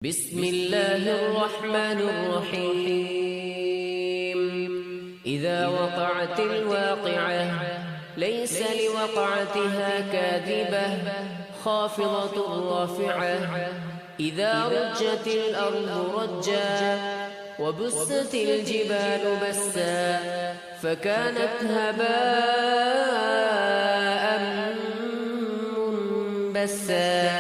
بسم الله الرحمن الرحيم. إذا وقعت الواقعة ليس لوقعتها كاذبة خافضة رافعة. إذا رجت الأرض رجا وبست الجبال بسا فكانت هباء منبسا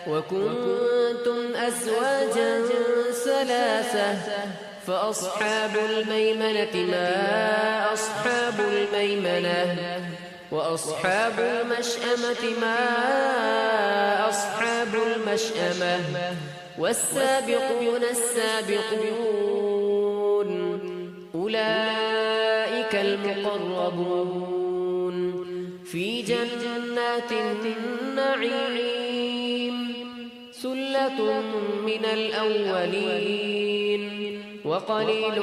وكنتم أزواجا ثلاثة فأصحاب الميمنة ما أصحاب الميمنة وأصحاب المشأمة ما أصحاب المشأمة والسابقون السابقون أولئك المقربون في جنات النعيم ثلة من الأولين وقليل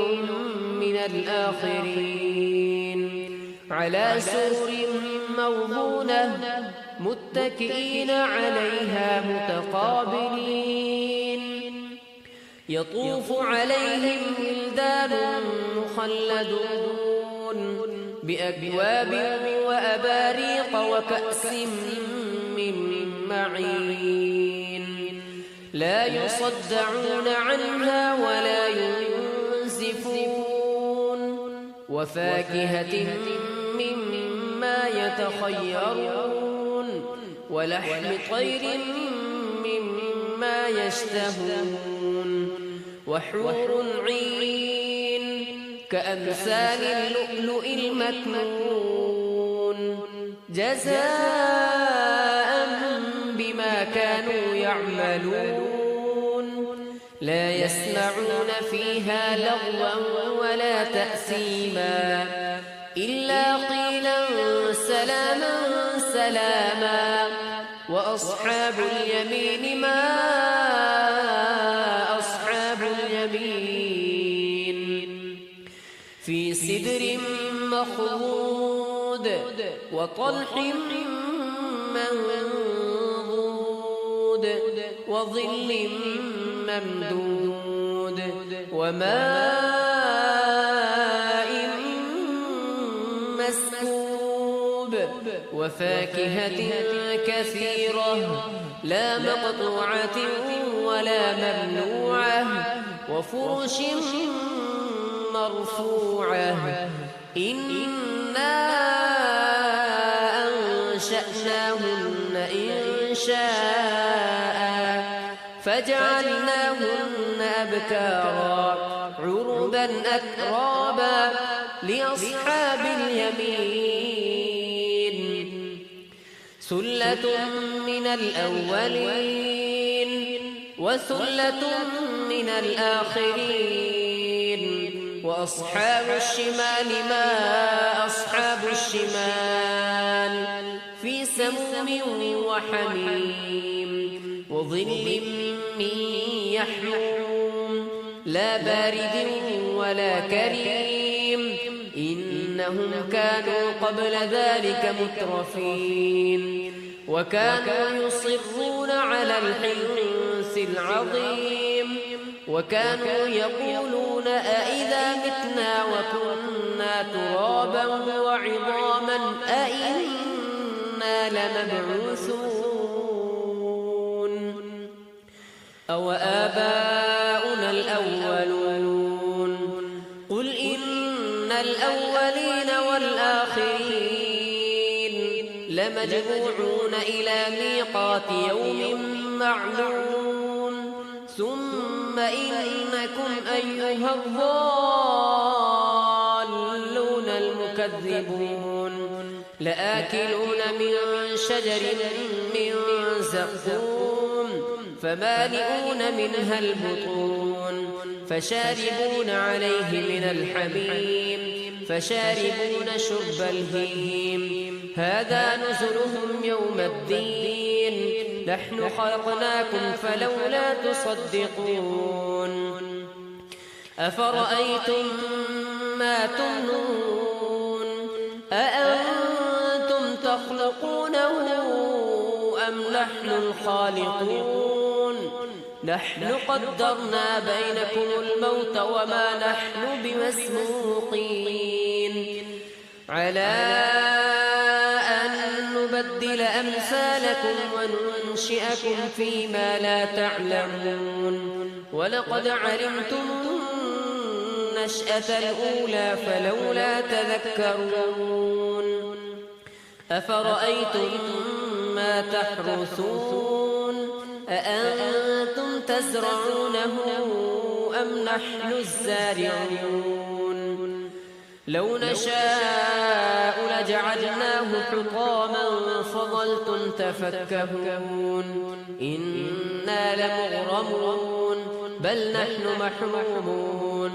من الآخرين على سرر موضونة متكئين عليها متقابلين يطوف عليهم ولدان مخلدون بأكواب وأباريق وكأس من معين لا يصدعون عنها ولا ينزفون وفاكهة مما يتخيرون ولحم طير مما يشتهون وحور عين كأمثال اللؤلؤ المكنون جزاء بما كانوا يعملون لا يسمعون فيها لغوا ولا تأثيما إلا قيلا سلاما سلاما وأصحاب اليمين ما أصحاب اليمين في سدر مخضود وطلح منضود وظل ممدود وماء مسكوب وفاكهة كثيرة لا مقطوعة ولا ممنوعة وفرش مرفوعة إنا أنشأناهن إنشاء فجعلناهن أبكارا عربا أترابا لأصحاب اليمين ثلة من الأولين وثلة من الآخرين وأصحاب الشمال ما أصحاب الشمال في سموم وحميم وظل من يحموم لا بارد ولا كريم إنهم كانوا قبل ذلك مترفين وكانوا يصرون على الحنث العظيم وكانوا يقولون أئذا متنا وكنا ترابا وعظاما أئنا لمبعوثون أو آباؤنا الأولون قل إن الأولين والآخرين لمجموعون إلى ميقات يوم معلوم ثم إنكم أيها الضالون المكذبون لآكلون من شجر من زقوم فمالئون منها البطون فشاربون عليه من الحميم فشاربون شرب الهيم هذا نزلهم يوم الدين نحن خلقناكم فلولا تصدقون أفرأيتم ما تمنون أأنتم تخلقونه أم نحن الخالقون نحن قدرنا بينكم الموت وما نحن بمسبوقين على أن نبدل أمثالكم وننشئكم فيما لا تعلمون ولقد علمتم النشأة الأولى فلولا تذكرون أفرأيتم ما تحرثون أأنتم تزرعونه أم نحن الزارعون لو نشاء لجعلناه حطاما فظلتم تفكهون إنا لمغرمون بل نحن محرومون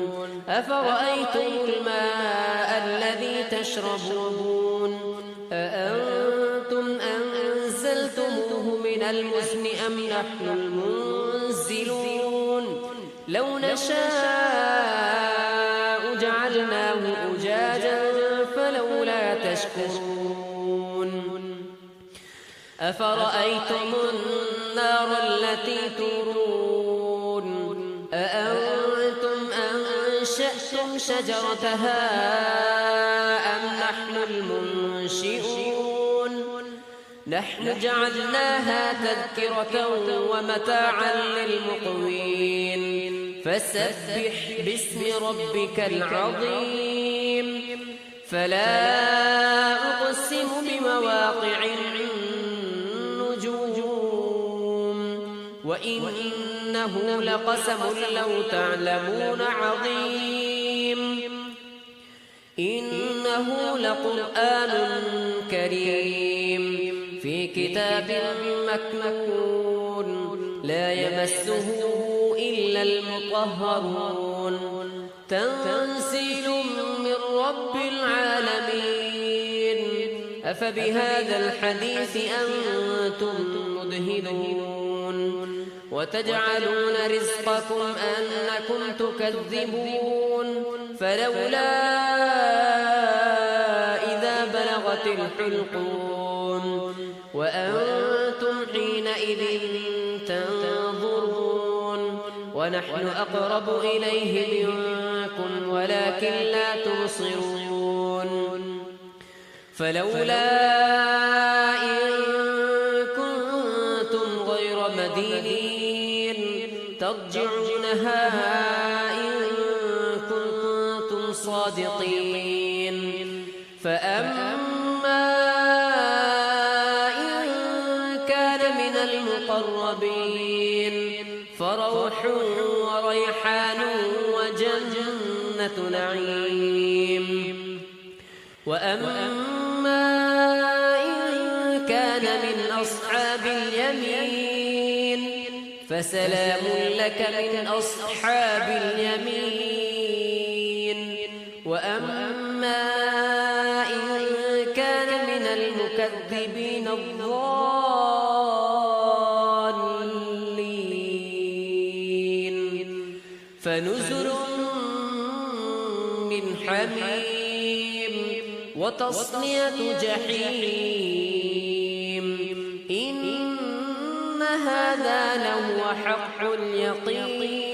أفرأيتم الماء الذي تشربون أأنتم أنزلتموه من المزن أم نحن المنزلون لو نشاء جعلناه أجاجا فلولا تشكرون أفرأيتم النار التي تورون أأنتم أنشأتم شجرتها أم نحن المنشئون نحن جعلناها تذكرة ومتاعا للمقوين فسبح باسم ربك العظيم فلا أقسم بمواقع النجوم وإنه لقسم لو تعلمون عظيم إنه لقرآن كريم في كتاب مكنون لا يمسه إلا المطهرون تنزيل من رب العالمين أفبهذا الحديث أنتم مدهنون وتجعلون رزقكم أنكم تكذبون فلولا إذا بلغت الحلقوم وأنتم حينئذ تنظرون ونحن أقرب إليه منكم ولكن لا تبصرون فلولا إن كنتم غير مدينين ترجعونها إن كنتم صادقين فأما إن كان من المقربين فروح وريحان وجنة نعيم وأما إن كان من أصحاب اليمين فسلام لك من أصحاب اليمين وأما إن كان من المكذبين الضالين فنزل من حميم وتصلية جحيم إن هذا لهو حق اليقين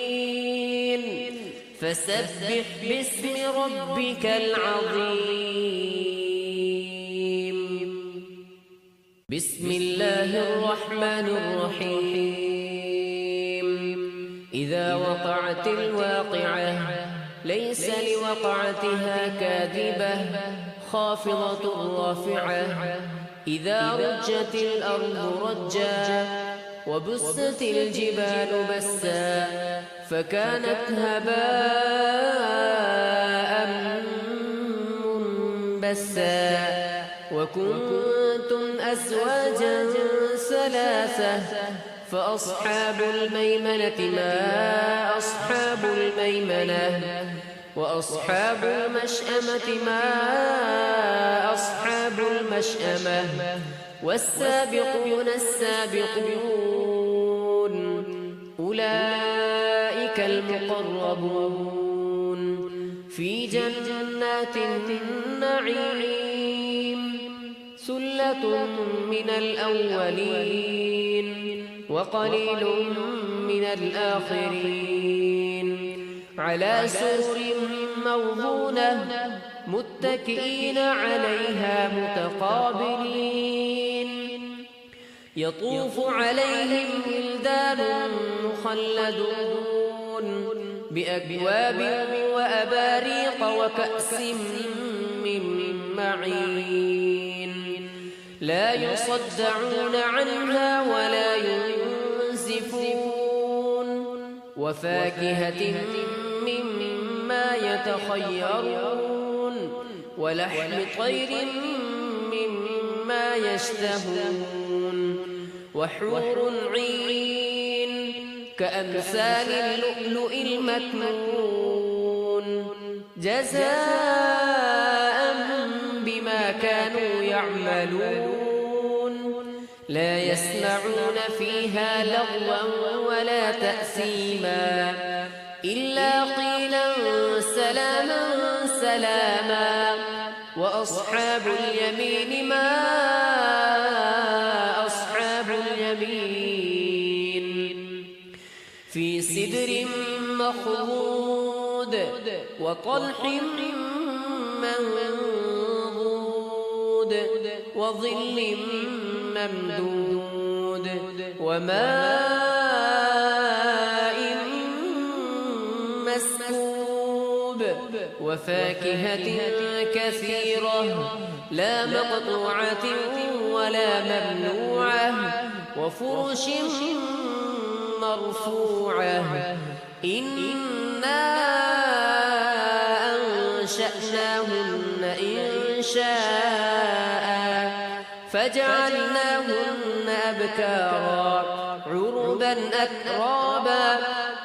فسبح باسم ربك العظيم بسم الله الرحمن الرحيم إذا وقعت الواقعة ليس لوقعتها كاذبة خافضة رافعة إذا رجت الأرض رجا وبست الجبال بسا فكانت هباء منبسا وكنتم أزواجا ثلاثة فأصحاب الميمنة ما أصحاب الميمنة وأصحاب المشأمة ما أصحاب المشأمة والسابقون السابقون أولئك المقربون في جنات النعيم ثلة من الأولين وقليل من الآخرين على سرر موضونة متكئين عليها متقابلين يطوف عليهم ولدان مخلدون بأكواب وأباريق وكأس من معين لا يصدعون عنها ولا ينزفون وفاكهة مما يتخيرون ولحم طير مما يشتهون وحور عين كأمثال اللؤلؤ المكنون جزاء بما كانوا يعملون لا يسمعون فيها لغوا ولا تأثيما إلا قيلا سلاما سلاما وأصحاب اليمين ما أصحاب اليمين في سدر مخضود وطلح منضود وظل ممدود وماء مسكوب وفاكهة كثيرة لا مقطوعة ولا ممنوعة وفرش مرفوعة إنا أنشأناهن إنشاء فجعلناهن أبكارا عربا أترابا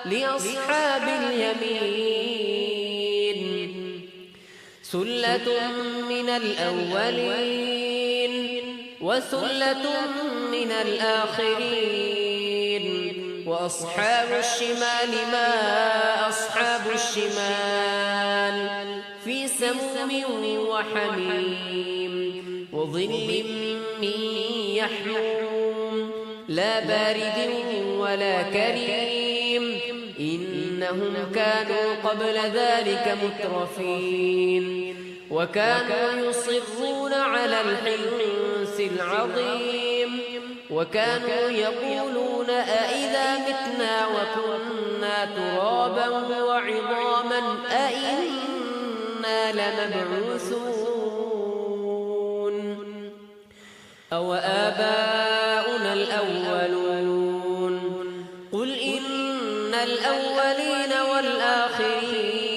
لأصحاب اليمين ثلة من الأولين وثلة من الآخرين وأصحاب الشمال ما أصحاب الشمال في سموم وحميم وظل من يحموم لا بارد ولا كريم إنهم كانوا قبل ذلك مترفين وكانوا يصرون على الحنث العظيم وكانوا يقولون أئذا متنا وكنا ترابا وعظاما أئنا لمبعوثون أو آباؤنا الأولون قل إن الأولين والآخرين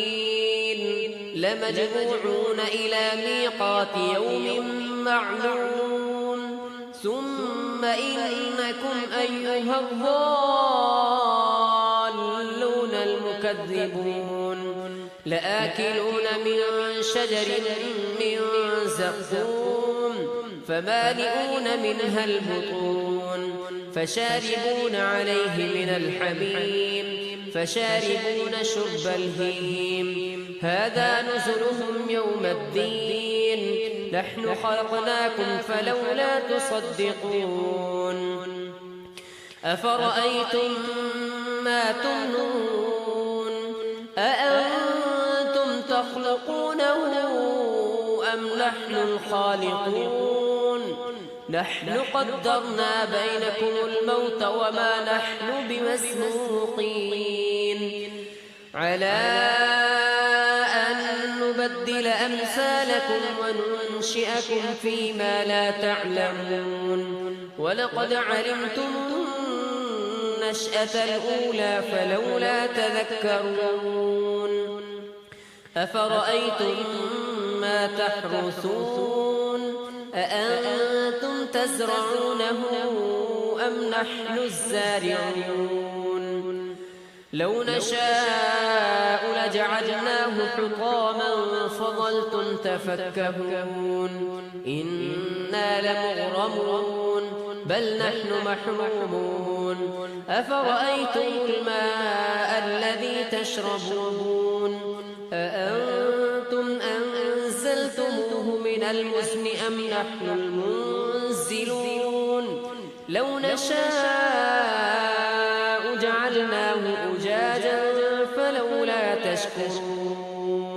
لمجموعون إلى ميقات يوم معلوم ثم إنكم أيها الضالون المكذبون لآكلون من شجر من زقوم فمالئون منها البطون فشاربون عليه من الحميم فشاربون شرب الهيم هذا نزلهم يوم الدين نحن خلقناكم فلولا تصدقون أفرأيتم ما تمنون أأنتم تخلقونه أم نحن الخالقون نحن قدرنا بينكم الموت وما نحن بمسبوقين على أن نبدل أمثالكم وننشئكم فيما لا تعلمون ولقد علمتم النشأة الأولى فلولا تذكرون أفرأيتم ما تحرثون أأنتم تزرعونه أم نحن الزارعون لو نشاء لجعلناه حطاما فظلتم تفكهون إنا لمغرمون بل نحن محرومون أفرأيتم الماء الذي تشربون أأنتم أنزلتموه من المزن أم نحن المنزلون لو نشاء فلولا تشكرون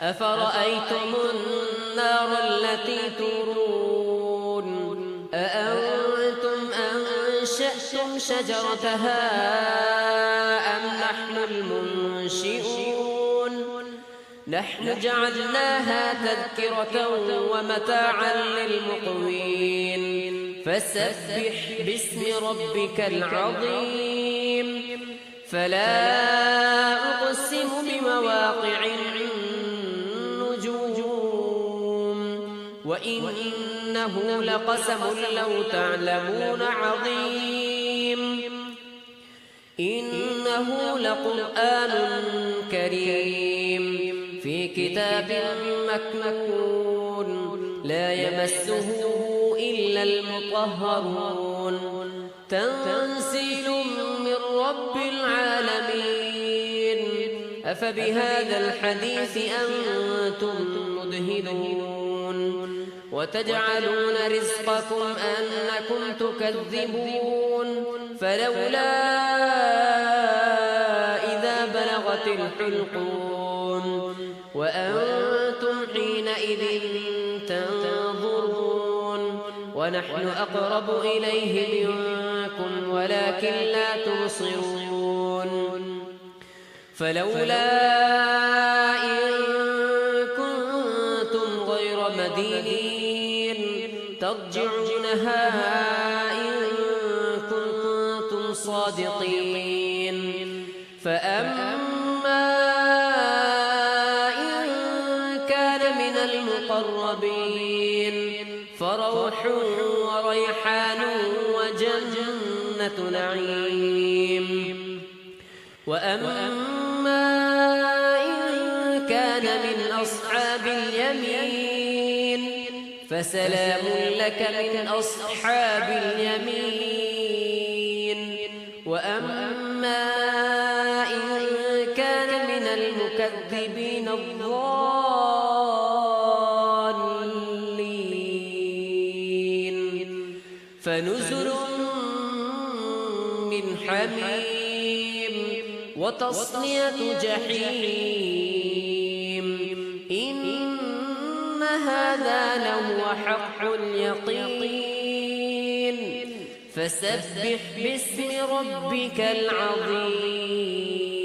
أفرأيتم النار التي تورون أأنتم أنشأتم شجرتها أم نحن المنشئون نحن جعلناها تذكرة ومتاعا للمقوين فسبح باسم ربك العظيم فلا أقسم بمواقع النجوم وإنه لقسم لو تعلمون عظيم إنه لقرآن كريم في كتاب مكنون لا يمسه إلا المطهرون تنزيل من رب العالمين أفبهذا الحديث أنتم مدهنون وتجعلون رزقكم أنكم تكذبون فلولا إذا بلغت الحلقون وأنتم حينئذ تنظرون ونحن أقرب إليه منكم ولكن لا تبصرون فلولا إن كنتم غير مدينين ترجعونها إن كنتم صادقين فأما إن كان من المقربين فروح وريحان وجنة نعيم وأما إن كان من أصحاب اليمين فسلام لك من أصحاب اليمين وأما إن كان من المكذبين الضالين فنزل من حميم وتصلية جحيم إن هذا لهو حق اليقين فسبح باسم ربك العظيم